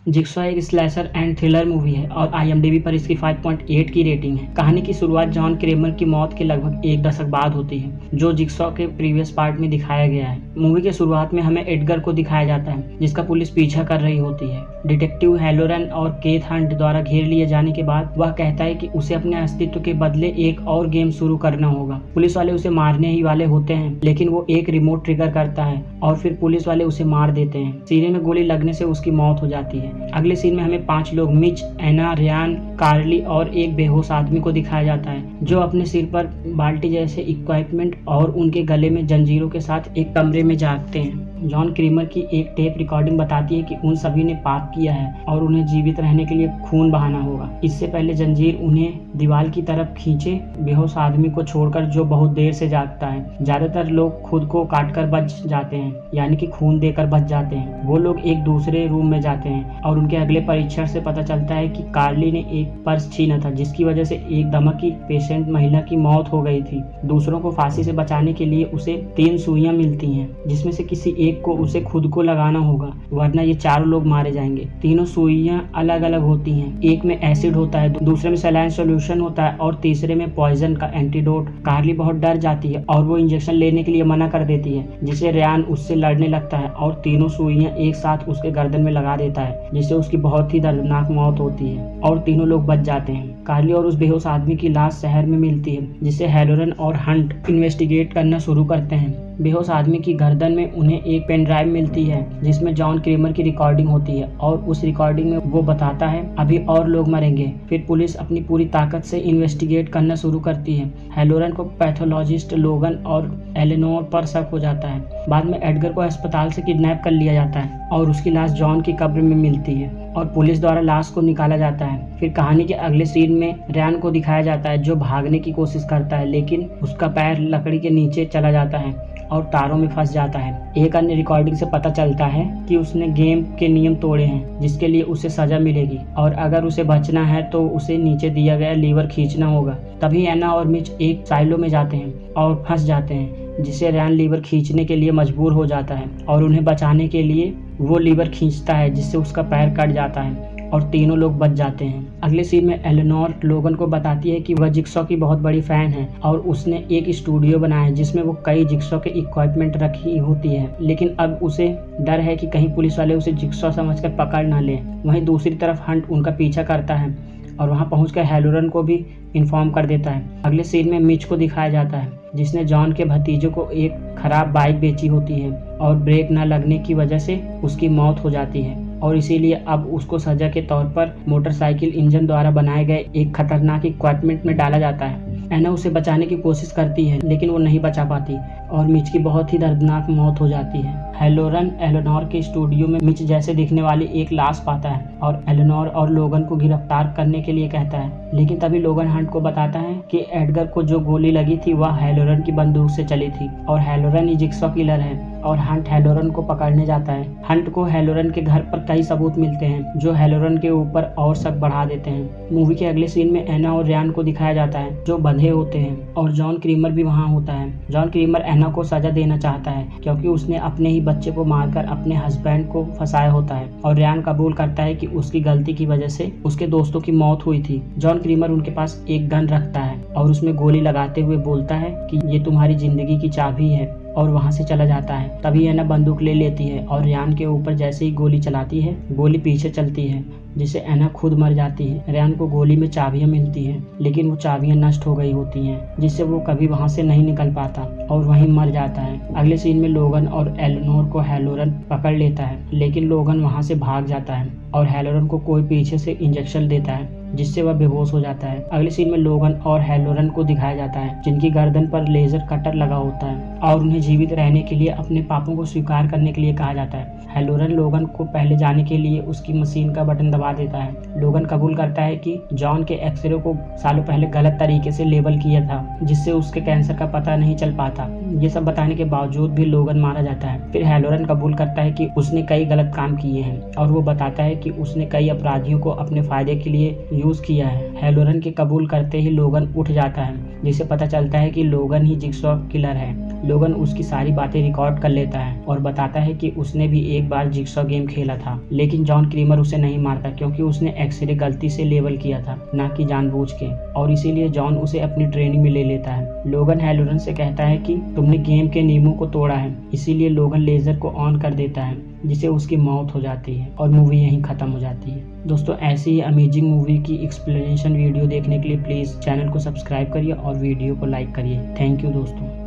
Jigsaw एक slasher and thriller movie है और IMDb पर इसकी 5.8 की रेटिंग है। कहानी की शुरुआत जॉन क्रेमर की मौत के लगभग एक दशक बाद होती है, जो जिक्सॉ के प्रीवियस पार्ट में दिखाया गया है। मूवी के शुरुआत में हमें एडगर को दिखाया जाता है, जिसका पुलिस पीछा कर रही होती है। डिटेक्टिव हैलोरन और केथ हंट द्वारा घेर लिए जाने के बाद वह कहता है कि उसे अपने अस्तित्व के बदले एक और गेम शुरू करना होगा। पुलिस वाले उसे मारने ही वाले होते हैं, लेकिन वो एक रिमोट ट्रिगर करता है और फिर पुलिस वाले उसे मार देते हैं। सीने में गोली लगने से उसकी मौत हो जाती है। अगले सीन में हमें 5 लोग मिच, एना, रियान, कार्ली और एक बेहोश आदमी को दिखाया जाता है, जो अपने सिर पर बाल्टी जैसे इक्विपमेंट और उनके गले में जंजीरों के साथ एक कमरे में जागते हैं। जॉन क्रेमर की एक टेप रिकॉर्डिंग बताती है कि उन सभी ने पाप किया है और उन्हें जीवित रहने के लिए खून बहाना होगा। इससे पहले जंजीर उन्हें दीवार की तरफ खींचे बेहोश आदमी को छोड़कर, जो बहुत देर से जागता है। ज्यादातर लोग खुद को काटकर बच जाते हैं, यानी कि खून देकर बच जाते हैं। वो लोग एक दूसरे रूम में जाते हैं और उनके अगले परीक्षण से पता चलता है कि कार्ली ने एक पर्स छीना था, जिसकी वजह से एक दमकी पेशेंट महिला की मौत हो गई थी। दूसरों को फांसी से बचाने के लिए उसे 3 सुइयां मिलती हैं, जिसमें से किसी एक को उसे खुद को लगाना होगा, वरना ये 4 लोग मारे जाएंगे। तीनों सुइयां अलग अलग होती हैं। एक में एसिड होता है, दूसरे में सलाइन सॉल्यूशन होता है और तीसरे में पॉइजन का एंटीडोट। कार्ली बहुत डर जाती है और वो इंजेक्शन लेने के लिए मना कर देती है, जिससे रियान उससे लड़ने लगता है और तीनों सुइयां एक साथ उसके गर्दन में लगा देता है, जिससे उसकी बहुत ही दर्दनाक मौत होती है और तीनों लोग बच जाते हैं। कार्ली और उस बेहोश आदमी की लाश शहर में मिलती है, जिससे हैलोरन और हंट इन्वेस्टिगेट करना शुरू करते हैं। बेहोश आदमी की गर्दन में उन्हें एक पेन ड्राइव मिलती है, जिसमें जॉन क्रेमर की रिकॉर्डिंग होती है और उस रिकॉर्डिंग में वो बताता है अभी और लोग मरेंगे। फिर पुलिस अपनी पूरी ताकत से इन्वेस्टिगेट करना शुरू करती है। हैलोरन को पैथोलॉजिस्ट लोगन और एलेनोर पर शक हो जाता है। बाद में एडगर को अस्पताल से किडनैप कर लिया जाता है और उसकी लाश जॉन की कब्र में मिलती है और पुलिस द्वारा लाश को निकाला जाता है। फिर कहानी के अगले सीन में रियान को दिखाया जाता है, जो भागने की कोशिश करता है, लेकिन उसका पैर लकड़ी के नीचे चला जाता है और तारों में फंस जाता है। एक अन्य रिकॉर्डिंग से पता चलता है कि उसने गेम के नियम तोड़े हैं, जिसके लिए उसे सजा मिलेगी और अगर उसे बचना है तो उसे नीचे दिया गया लीवर खींचना होगा। तभी एना और मिच एक साइलो में जाते हैं और फंस जाते हैं, जिससे रियान लीवर खींचने के लिए मजबूर हो जाता है और उन्हें बचाने के लिए वो लीवर खींचता है, जिससे उसका पैर कट जाता है और तीनों लोग बच जाते हैं। अगले सीन में एलेनोर लोगन को बताती है कि वह जिक्सॉ की बहुत बड़ी फैन है और उसने एक स्टूडियो बनाया है, जिसमें वो कई जिक्सॉ के इक्विपमेंट रखी होती है, लेकिन अब उसे डर है कि कहीं पुलिस वाले उसे जिक्सॉ समझकर पकड़ ना लें। वहीं दूसरी तरफ हंट उनका पीछा करता है और वहां पहुंचकर हैलोरन को भी इन्फॉर्म कर देता है। अगले सीन में मिच को दिखाया जाता है, जिसने जॉन के भतीजों को एक खराब बाइक बेची होती है और ब्रेक न लगने की वजह से उसकी मौत हो जाती है और इसीलिए अब उसको सजा के तौर पर मोटरसाइकिल इंजन द्वारा बनाए गए एक खतरनाक इक्विपमेंट में डाला जाता है। एना उसे बचाने की कोशिश करती है, लेकिन वो नहीं बचा पाती और मिच की बहुत ही दर्दनाक मौत हो जाती है। हैलोरन एलेनोर के स्टूडियो में मिच जैसे दिखने वाली एक लाश पाता है और एलेनोर और लोगन को गिरफ्तार करने के लिए कहता है, लेकिन तभी लोगन हंट को बताता है कि एडगर को जो गोली लगी थी वह हैलोरन की बंदूक से चली थी और हैलोरन ही जिक्सॉ किलर है और हंट हैलोरन को पकड़ने जाता है। हंट को हैलोरन के घर पर कई सबूत मिलते हैं, जो हैलोरन के ऊपर और शक बढ़ा देते हैं। मूवी के अगले सीन में एना और रियान को दिखाया जाता है, जो बंधे होते हैं और जॉन क्रेमर भी वहाँ होता है। जॉन क्रेमर एना को सजा देना चाहता है, क्योंकि उसने अपने ही बच्चे को मारकर अपने हस्बैंड को फंसाया होता है और रियान कबूल करता है कि उसकी गलती की वजह से उसके दोस्तों की मौत हुई थी। जॉन क्रेमर उनके पास एक गन रखता है और उसमें गोली लगाते हुए बोलता है कि ये तुम्हारी जिंदगी की चाबी है और वहां से चला जाता है। तभी एना बंदूक ले लेती है और रियान के ऊपर जैसे ही गोली चलाती है, गोली पीछे चलती है, जिससे एना खुद मर जाती है। रियान को गोली में चाबियां मिलती हैं, लेकिन वो चाबियां नष्ट हो गई होती हैं, जिससे वो कभी वहां से नहीं निकल पाता और वहीं मर जाता है। अगले सीन में लोगन और एलेनोर को हैलोरन पकड़ लेता है, लेकिन लोगन वहां से भाग जाता है और हैलोरन को कोई पीछे से इंजेक्शन देता है, जिससे वह बेहोश हो जाता है। अगले सीन में लोगन और हैलोरन को दिखाया जाता है, जिनकी गर्दन पर लेजर कटर लगा होता है और उन्हें जीवित रहने के लिए अपने पापों को स्वीकार करने के लिए कहा जाता है। हैलोरन लोगन को पहले जाने के लिए उसकी मशीन का बटन दबा देता है। लोगन कबूल करता है कि जॉन के एक्सरे को सालों पहले गलत तरीके से लेबल किया था, जिससे उसके कैंसर का पता नहीं चल पाता। ये सब बताने के बावजूद भी लोगन मारा जाता है। फिर हैलोरन कबूल करता है कि उसने कई गलत काम किए हैं और वो बताता है कि उसने कई अपराधियों को अपने फायदे के लिए यूज किया है। हैलोरन के कबूल करते ही लोगन उठ जाता है, जिससे पता चलता है कि लोगन ही जिक्सॉ किलर है लोगन उसकी सारी बातें रिकॉर्ड कर लेता है और बताता है कि उसने भी एक बार जिक्सॉ गेम खेला था, लेकिन जॉन क्रेमर उसे नहीं मारता क्योंकि उसने एक्सरे गलती से लेबल किया था, ना कि जानबूझ के, और इसीलिए जॉन उसे अपनी ट्रेनिंग में ले लेता है। लोगन हैलोरन से कहता है कि तुमने गेम के नियमों को तोड़ा है, इसीलिए लोगन लेजर को ऑन कर देता है, जिससे उसकी मौत हो जाती है और मूवी यहीं खत्म हो जाती है। दोस्तों, ऐसी ही अमेजिंग मूवी की एक्सप्लेनेशन वीडियो देखने के लिए प्लीज़ चैनल को सब्सक्राइब करिए और वीडियो को लाइक करिए। थैंक यू दोस्तों।